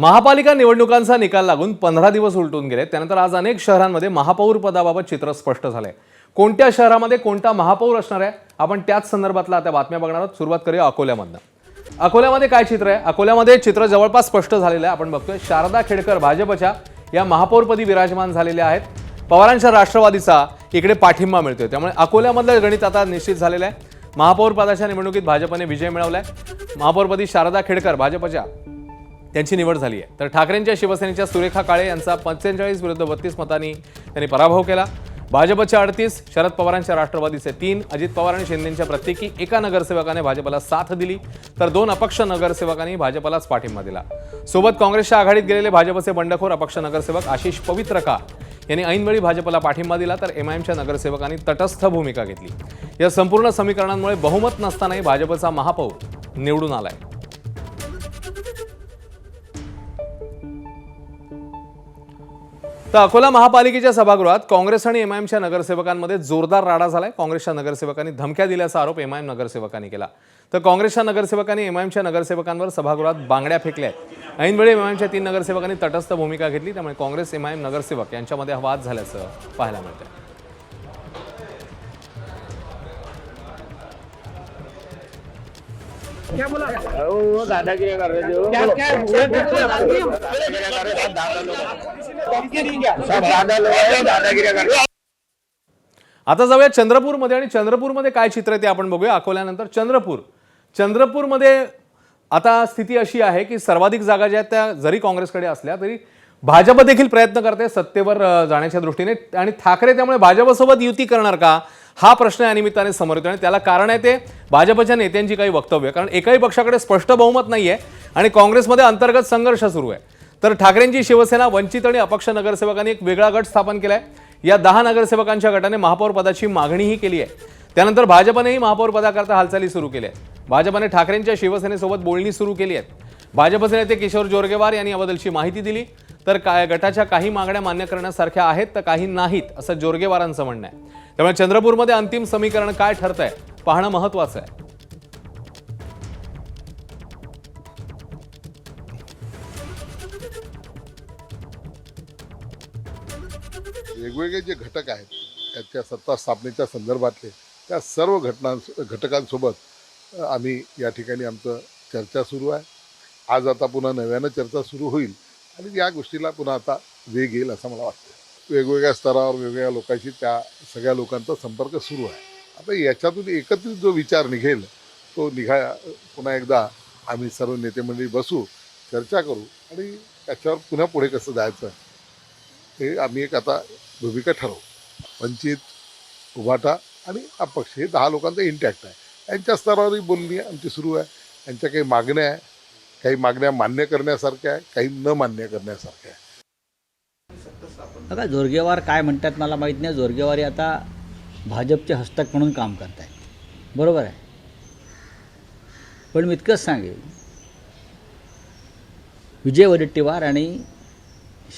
महापालिका निवडणुकांचा निकाल लागून 15 दिवस उलटून गेले. त्यानंतर आज अनेक शहरांमध्ये महापौर पदाबाबत चित्र स्पष्ट झालंय. कोणत्या शहरामध्ये कोणता महापौर असणार आहे आपण त्याच संदर्भातला आता बातम्या बघणार आहोत. सुरुवात करूया अकोल्यामधनं. अकोल्यामध्ये काय चित्र आहे? अकोल्यामध्ये चित्र जवळपास स्पष्ट झालेलं आहे. आपण बघतोय शारदा खेडकर भाजपच्या या महापौरपदी विराजमान झालेल्या आहेत. पवारांच्या राष्ट्रवादीचा इकडे पाठिंबा मिळतोय. त्यामुळे अकोल्यामधलं गणित आता निश्चित झालेलं आहे. महापौर पदाच्या निवडणुकीत भाजपने विजय मिळवलाय. महापौरपदी शारदा खेडकर भाजपच्या त्यांची निवड झाली आहे. तर ठाकरेंच्या शिवसेनेच्या सुरेखा काळे यांचा 45 विरुद्ध 32 मतांनी त्यांनी पराभव केला. भाजपचे 38, शरद पवारांच्या राष्ट्रवादीचे 3, अजित पवार आणि शिंदेच्या प्रत्येकी एका नगरसेवकाने भाजपला साथ दिली, तर 2 अपक्ष नगरसेवकांनी भाजपलाच पाठिंबा दिला. सोबत काँग्रेसच्या आघाडीत गेलेले भाजपचे बंडखोर अपक्ष नगरसेवक आशिष पवित्रकार यांनी ऐनवेळी भाजपला पाठिंबा दिला, तर एमआयएमच्या नगरसेवकांनी तटस्थ भूमिका घेतली. या संपूर्ण समीकरणांमुळे बहुमत नसतानाही भाजपचा महापौर निवडून आलाय. तर अकोला महापालिकेच्या सभागृहात काँग्रेस आणि एमआयएमच्या नगरसेवकांमध्ये जोरदार राडा झालाय. काँग्रेसच्या नगरसेवकांनी धमक्या दिल्याचा आरोप एमआयएम नगरसेवकांनी केला. तर काँग्रेसच्या नगरसेवकांनी एमआयएमच्या नगरसेवकांवर सभागृहात बांगड्या फेकल्या. ऐनवेळी एमआयएमच्या 3 नगरसेवकांनी तटस्थ भूमिका घेतली. त्यामुळे काँग्रेस एमआयएम नगरसेवक यांच्यामध्ये वाद झाल्याचं पाहायला मिळतंय. क्या बोला? वो दादागिरी कर रहे थे वो। क्या दादागिरी कर रहे. आता जाऊया चंद्रपूरमध्ये. आणि चंद्रपूरमध्ये काय चित्र आहे ते आपण बघूया. अकोल्यानंतर चंद्रपूरमध्ये आता स्थिती अशी आहे की सर्वाधिक जागा ज्या आहेत त्या जरी काँग्रेसकडे असल्या तरी भाजप देखील प्रयत्न करते सत्तेवर जाण्याच्या दृष्टीने. आणि ठाकरे त्यामुळे भाजपसोबत युती करणार का हा प्रश्न या निमित्ताने समोर येतो. आणि त्याला कारण आहे ते भाजपच्या नेत्यांची काही वक्तव्य. कारण एकाही पक्षाकडे स्पष्ट बहुमत नाहीये आणि काँग्रेसमध्ये अंतर्गत संघर्ष सुरू आहे. तर ठाकरेंची शिवसेना, वंचित आणि अपक्ष नगरसेवकांनी एक वेगळा गट स्थापन केलाय. या 10 नगरसेवकांच्या गटाने महापौर पदाची मागणीही केली आहे. त्यानंतर भाजपनेही महापौर पदाकरता हालचाली सुरू केल्या आहेत. भाजपने ठाकरेंच्या शिवसेनेसोबत बोलणी सुरू केली आहेत. भाजपचे नेते किशोर जोरगेवार यांनी याबद्दलची माहिती दिली. तर गटाच्या काही मागण्या मान्य करण्यासारख्या आहेत तर काही नाहीत असं जोरगेवारांचं म्हणणं आहे. त्यामुळे चंद्रपूरमध्ये अंतिम समीकरण काय ठरतंय पाहणं महत्त्वाचं आहे. वेगवेगळे जे घटक आहेत त्याच्या सत्ता स्थापनेच्या संदर्भातले त्या सर्व घटकांसोबत आम्ही या ठिकाणी आमचं चर्चा सुरू आहे. आज आता पुन्हा नव्यानं चर्चा सुरू होईल आणि या गोष्टीला पुन्हा आता वेग येईल असं मला वाटतं. वेगवेगळ्या स्तरावर वेगवेगळ्या लोकांशी त्या सगळ्या लोकांचा संपर्क सुरू आहे. आता याच्यातून एकत्रित जो विचार निघेल तो पुन्हा एकदा आम्ही सर्व नेते मंडळी बसू, चर्चा करू आणि त्याच्यावर पुन्हा पुढे कसं जायचं हे आम्ही एक आता भूमिका ठरवू. वंचित, उभाटा आणि अपक्ष हे 10 लोकांचं इंटॅक्ट आहे. यांच्या स्तरावरही बोलणी आमची सुरू आहे. यांच्या काही मागण्या आहे, काही मागण्या मान्य करण्यासारख्या आहे, काही न मान्य करण्यासारख्या आहे. बघा, जोरगेवार काय म्हणतात मला माहीत नाही. जोरगेवारी आता भाजपचे हस्तक म्हणून काम करत आहेत, बरोबर आहे. पण मी इतकंच सांगेल, विजय वडेट्टीवार आणि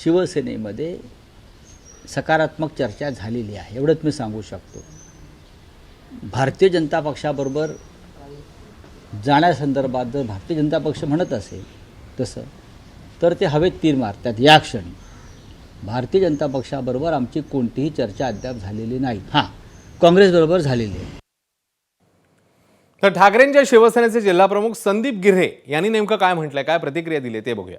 शिवसेनेमध्ये सकारात्मक चर्चा झालेली आहे, एवढंच मी सांगू शकतो. भारतीय जनता पक्षाबरोबर जाण्यासंदर्भात जर भारतीय जनता पक्ष म्हणत असेल तसं तर ते हवेत तीर मारतात या क्षणी. भारतीय जनता पक्षाबरोबर आमची कोणतीही चर्चा अद्याप झालेली नाही. हां, काँग्रेसबरोबर झालेली आहे. तर ठाकरेंच्या शिवसेनेचे जिल्हाप्रमुख संदीप गिऱ्हे यांनी नेमकं काय म्हटलंय, काय प्रतिक्रिया दिली ते बघूया.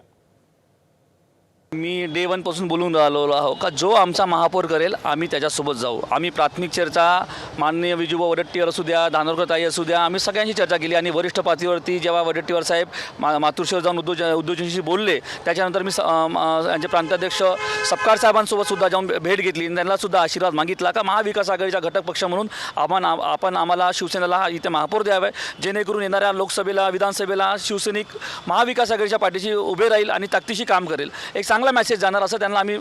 मी डे 1 पासून बोलून राहिलो आहो का जो आमचा महापौर करेल आम्ही त्याच्यासोबत जाऊ. आम्ही प्राथमिक चर्चा माननीय विजूभाऊ वडेट्टीवार असू द्या, धानोरकर ताई असू द्या, आम्ही सगळ्यांची चर्चा केली. आणि वरिष्ठ पातळीवरती जेव्हा वडेट्टीवार साहेब मातुरशेवर जाऊन उद्योजकांशी बोलले त्याच्यानंतर मी यांचे प्रांताध्यक्ष सपकाळ साहेबांसोबत सुद्धा जाऊन भेट घेतली. त्यांना सुद्धा आशीर्वाद मागितला का महाविकास आघाडीचा घटक पक्ष म्हणून आपण आम्हाला शिवसेनेला इथे महापौर द्यावे, जेणेकरून येणाऱ्या लोकसभेला विधानसभेला शिवसैनिक महाविकास आघाडीच्या पाठीशी उभे राहील आणि ताकदीशी काम करेल. एक चांगला मेसेज जाणार असं त्यांना आम्ही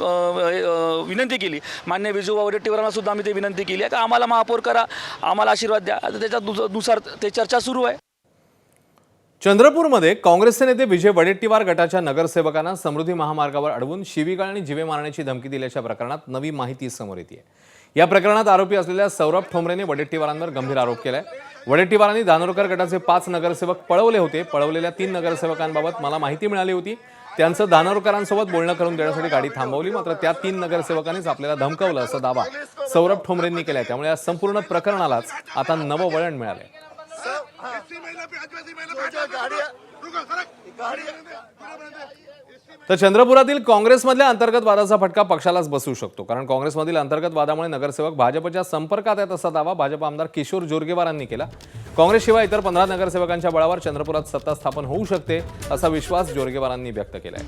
विनंती केली. मान्य विजूभाऊ वडेट्टीवारांना सुद्धा आम्ही ते विनंती केली आहे का आम्हाला महापौर करा, आम्हाला आशीर्वाद द्या. आता त्याच्यानुसार ते चर्चा सुरू आहे. चंद्रपूरमध्ये काँग्रेसचे नेते विजय वडेट्टीवार गटाच्या नगरसेवकांना समृद्धी महामार्गावर अडवून शिवीगाळ आणि जीवे मारण्याची धमकी दिल्याच्या प्रकरणात नवी माहिती समोर येते. या प्रकरणात आरोपी असलेल्या सौरभ ठोंबरेने वडेट्टीवारांवर गंभीर आरोप केलाय. वडेट्टीवारांनी धानोरकर गटाचे 5 नगरसेवक पळवले होते. पळवलेल्या 3 नगरसेवकांबाबत मला माहिती मिळाली होती त्यांचं धानोरकरांसोबत बोलणं करून देण्यासाठी गाडी थांबवली. मात्र त्या 3 नगरसेवकांनीच आपल्याला धमकावलं असा दावा सौरभ ठोंबरेंनी केलाय. त्यामुळे या संपूर्ण प्रकरणालाच आता नवं वळण मिळालंय. तर चंद्रपुरातील काँग्रेसमधल्या अंतर्गत वादाचा फटका पक्षालाच बसू शकतो. कारण काँग्रेसमधील अंतर्गत वादामुळे नगरसेवक भाजपच्या संपर्कात आहेत असा दावा भाजप आमदार किशोर जोरगेवारांनी केला. काँग्रेसशिवाय इतर 15 नगरसेवकांच्या बळावर चंद्रपुरात सत्ता स्थापन होऊ शकते असा विश्वास जोरगेवारांनी व्यक्त केलाय.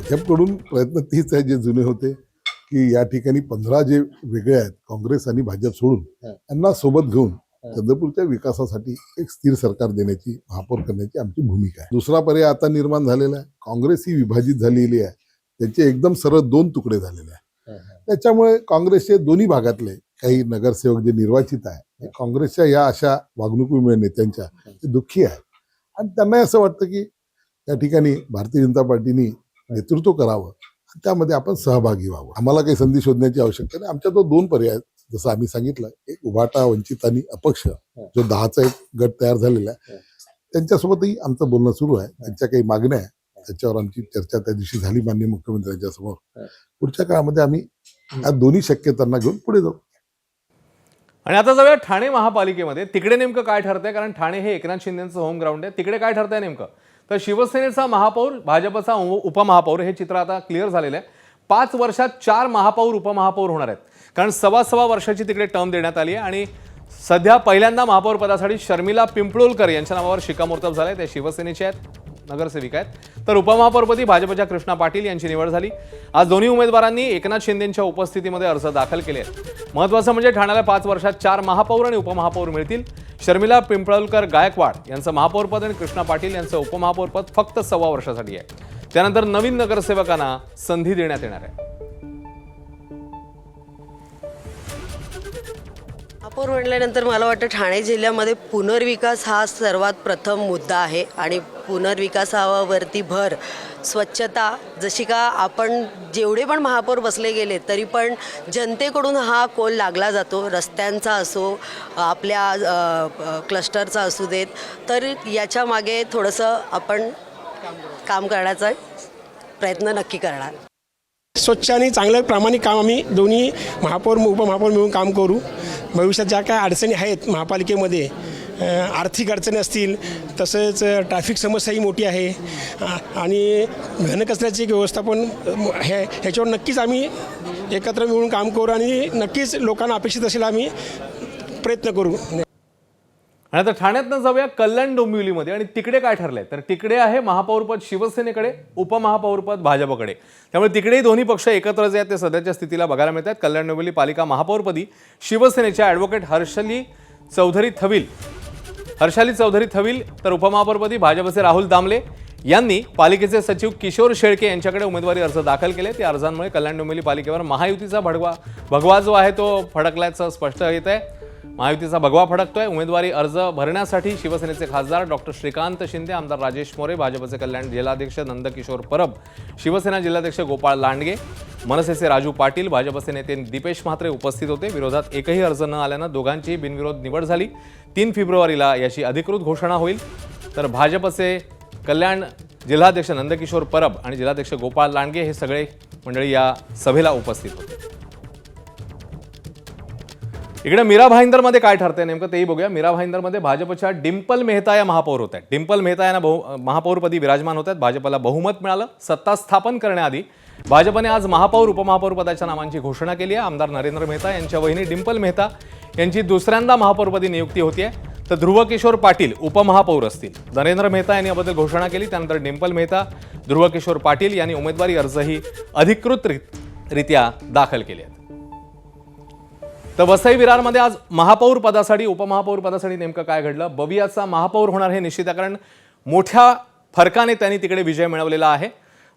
भाजपकडून प्रयत्न तीच आहे जे जुने होते की या ठिकाणी 15 जे वेगळे आहेत काँग्रेस आणि भाजप सोडून यांना सोबत घेऊन चंद्रपूरच्या विकासासाठी एक स्थिर सरकार देण्याची महापौर करण्याची आमची भूमिका आहे. दुसरा पर्याय आता निर्माण झालेला आहे. काँग्रेस ही विभाजित झालेली आहे. त्याचे एकदम सरळ 2 तुकडे झालेले आहे. त्याच्यामुळे काँग्रेसचे दोन्ही भागातले काही नगरसेवक जे निर्वाचित आहे काँग्रेसच्या या अशा वागणुकीमुळे नेत्यांच्या ते दुःखी आहे आणि त्यांना असं वाटतं की या ठिकाणी भारतीय जनता पार्टीने नेतृत्व करावं त्यामध्ये आपण सहभागी व्हावं. आम्हाला काही संधी शोधण्याची आवश्यकता नाही. आमच्या तो 2 पर्याय आहेत. जसं आम्ही सांगितलं एक उभाटा वंचित आणि अपक्ष जो 10चा एक गट तयार झालेला आहे त्यांच्यासोबतही आमचं बोलणं सुरू आहे. त्यांच्या काही मागण्या आहे त्याच्यावर आमची चर्चा त्या दिवशी झाली माननीय मुख्यमंत्र्यांच्या समोर. पुढच्या काळामध्ये आम्ही या दोन्ही शक्यतांना घेऊन पुढे जाऊ. आणि आता जाऊया ठाणे महापालिकेमध्ये. तिकडे नेमकं काय ठरतंय? कारण ठाणे हे एकनाथ शिंदेचं होम ग्राउंड आहे. तिकडे काय ठरतंय नेमकं? तर शिवसेनेचा महापौर, भाजपचा उपमहापौर हे चित्र आता क्लिअर झालेलं आहे. 5 वर्षात 4 महापौर उपमहापौर होणार आहेत. कारण 1.25 वर्षाची तिकडे टर्म देण्यात आली आहे आणि सध्या पहिल्यांदा महापौर पदासाठी शर्मिला पिंपळोलकर यांच्या नावावर शिक्कामोर्तब झालंय. ते शिवसेनेचे आहेत, नगरसेविका आहेत. तर उपमहापौरपदी भाजपच्या कृष्णा पाटील यांची निवड झाली. आज दोन्ही उमेदवारांनी एकनाथ शिंदेंच्या उपस्थितीमध्ये अर्ज दाखल केले आहेत. महत्त्वाचं म्हणजे ठाण्याला 5 वर्षात 4 महापौर आणि उपमहापौर मिळतील. शर्मिला पिंपळोलकर गायकवाड यांचं महापौरपद आणि कृष्णा पाटील यांचं उपमहापौरपद फक्त 1.25 वर्षासाठी आहे. त्यानंतर नवीन नगरसेवकांना संधी देण्यात येणार आहे. महापौर म्हटल्यानंतर मला वाटतं ठाणे जिल्ह्यामध्ये पुनर्विकास हा सर्वात प्रथम मुद्दा आहे आणि पुनर्विकासावरती भर, स्वच्छता. जशी का आपण जेवढे पण महापौर बसले गेले तरी पण जनतेकडून हा कौल लागला जातो. रस्त्यांचा असो, आपल्या क्लस्टरचा असू देत, तर याच्या मागे थोडंसं आपण काम करण्याचा प्रयत्न नक्की करणार. स्वच्छ आणि चांगलं प्रामाणिक काम आम्ही दोन्ही महापौर उपमहापौर मिळून काम करू. भविष्यात ज्या काय अडचणी आहेत महापालिकेमध्ये, आर्थिक अडचणी असतील, तसेच ट्रॅफिक समस्याही मोठी आहे आणि घनकचऱ्याचे व्यवस्थापन ह्याच्यावर नक्कीच आम्ही एकत्र मिळून काम करू आणि नक्कीच लोकांना अपेक्षित असेल आम्ही प्रयत्न करू. आणि आता ठाण्यातनं जाऊया कल्याण डोंबिवलीमध्ये. आणि तिकडे काय ठरलंय? तर तिकडे आहे महापौरपद शिवसेनेकडे, उपमहापौरपद भाजपकडे. त्यामुळे तिकडेही दोन्ही पक्ष एकत्र जे आहेत ते सध्याच्या स्थितीला बघायला मिळतात. कल्याण डोंबिवली पालिका महापौरपदी शिवसेनेच्या ॲडव्होकेट हर्षाली चौधरी थविल, तर उपमहापौरपदी भाजपचे राहुल दामले यांनी पालिकेचे सचिव किशोर शेळके यांच्याकडे उमेदवारी अर्ज दाखल केले. त्या अर्जांमुळे कल्याण डोंबिवली पालिकेवर महायुतीचा भगवा जो आहे तो फडकल्याचं स्पष्ट येत आहे. महायुतीचा भगवा फडकतोय. उमेदवारी अर्ज भरण्यासाठी शिवसेनेचे खासदार डॉक्टर श्रीकांत शिंदे, आमदार राजेश मोरे, भाजपचे कल्याण जिल्हाध्यक्ष नंदकिशोर परब, शिवसेना जिल्हाध्यक्ष गोपाळ लांडगे, मनसेचे राजू पाटील, भाजपचे नेते दीपेश म्हात्रे उपस्थित होते. विरोधात एकही अर्ज न आल्यानं दोघांचीही बिनविरोध निवड झाली. 3 फेब्रुवारीला याची अधिकृत घोषणा होईल. तर भाजपचे कल्याण जिल्हाध्यक्ष नंदकिशोर परब आणि जिल्हाध्यक्ष गोपाळ लांडगे हे सगळे मंडळी या सभेला उपस्थित होते. इकडे मीरा भाईंदरमध्ये काय ठरतंय नेमकं तेही बघूया. मीरा भाईंदरमध्ये भाजपच्या डिंपल मेहता या महापौर होत आहेत. डिंपल मेहता यांना महापौरपदी विराजमान होत आहेत. भाजपला बहुमत मिळालं. सत्ता स्थापन करण्याआधी भाजपने आज महापौर उपमहापौर पदाच्या नावांची घोषणा केली आहे. आमदार नरेंद्र मेहता यांच्या वहिनी डिंपल मेहता यांची दुसऱ्यांदा महापौरपदी नियुक्ती होती आहे. तर ध्रुव किशोर पाटील उपमहापौर असतील. नरेंद्र मेहता यांनी याबद्दल घोषणा केली. त्यानंतर डिंपल मेहता, ध्रुव किशोर पाटील यांनी उमेदवारी अर्जही अधिकृतरित्या दाखल केले आहेत. तर वसई विरारमध्ये आज महापौर पदासाठी उपमहापौर पदासाठी नेमकं काय घडलं? बवियाचा महापौर होणार हे निश्चित आहे. कारण मोठ्या फरकाने त्यांनी तिकडे विजय मिळवलेला आहे.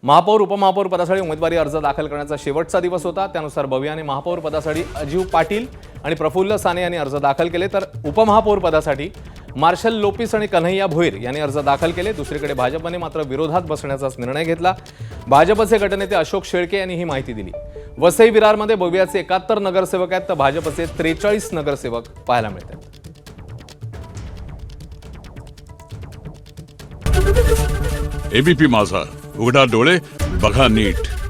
महापौर उपमहापौर पदासाठी उमेदवारी अर्ज दाखल करण्याचा शेवटचा दिवस होता. त्यानुसार बवियाने महापौर पदासाठी अजीव पाटील आणि प्रफुल्ल साने यांनी अर्ज दाखल केले. तर उपमहापौर पदासाठी मार्शल लोपिस आणि कन्हैया भोईर यांनी अर्ज दाखल केले. दुसरीकडे भाजपने मात्र विरोधात बसण्याचाच निर्णय घेतला. भाजपचे गटनेते अशोक शेळके यांनी ही माहिती दिली. वसई विरारमध्ये बवियाचे 71 नगरसेवक आहेत तर भाजपचे 43 नगरसेवक पाहायला मिळतात. एबीपी माझा, उघडा डोळे बघा नीट.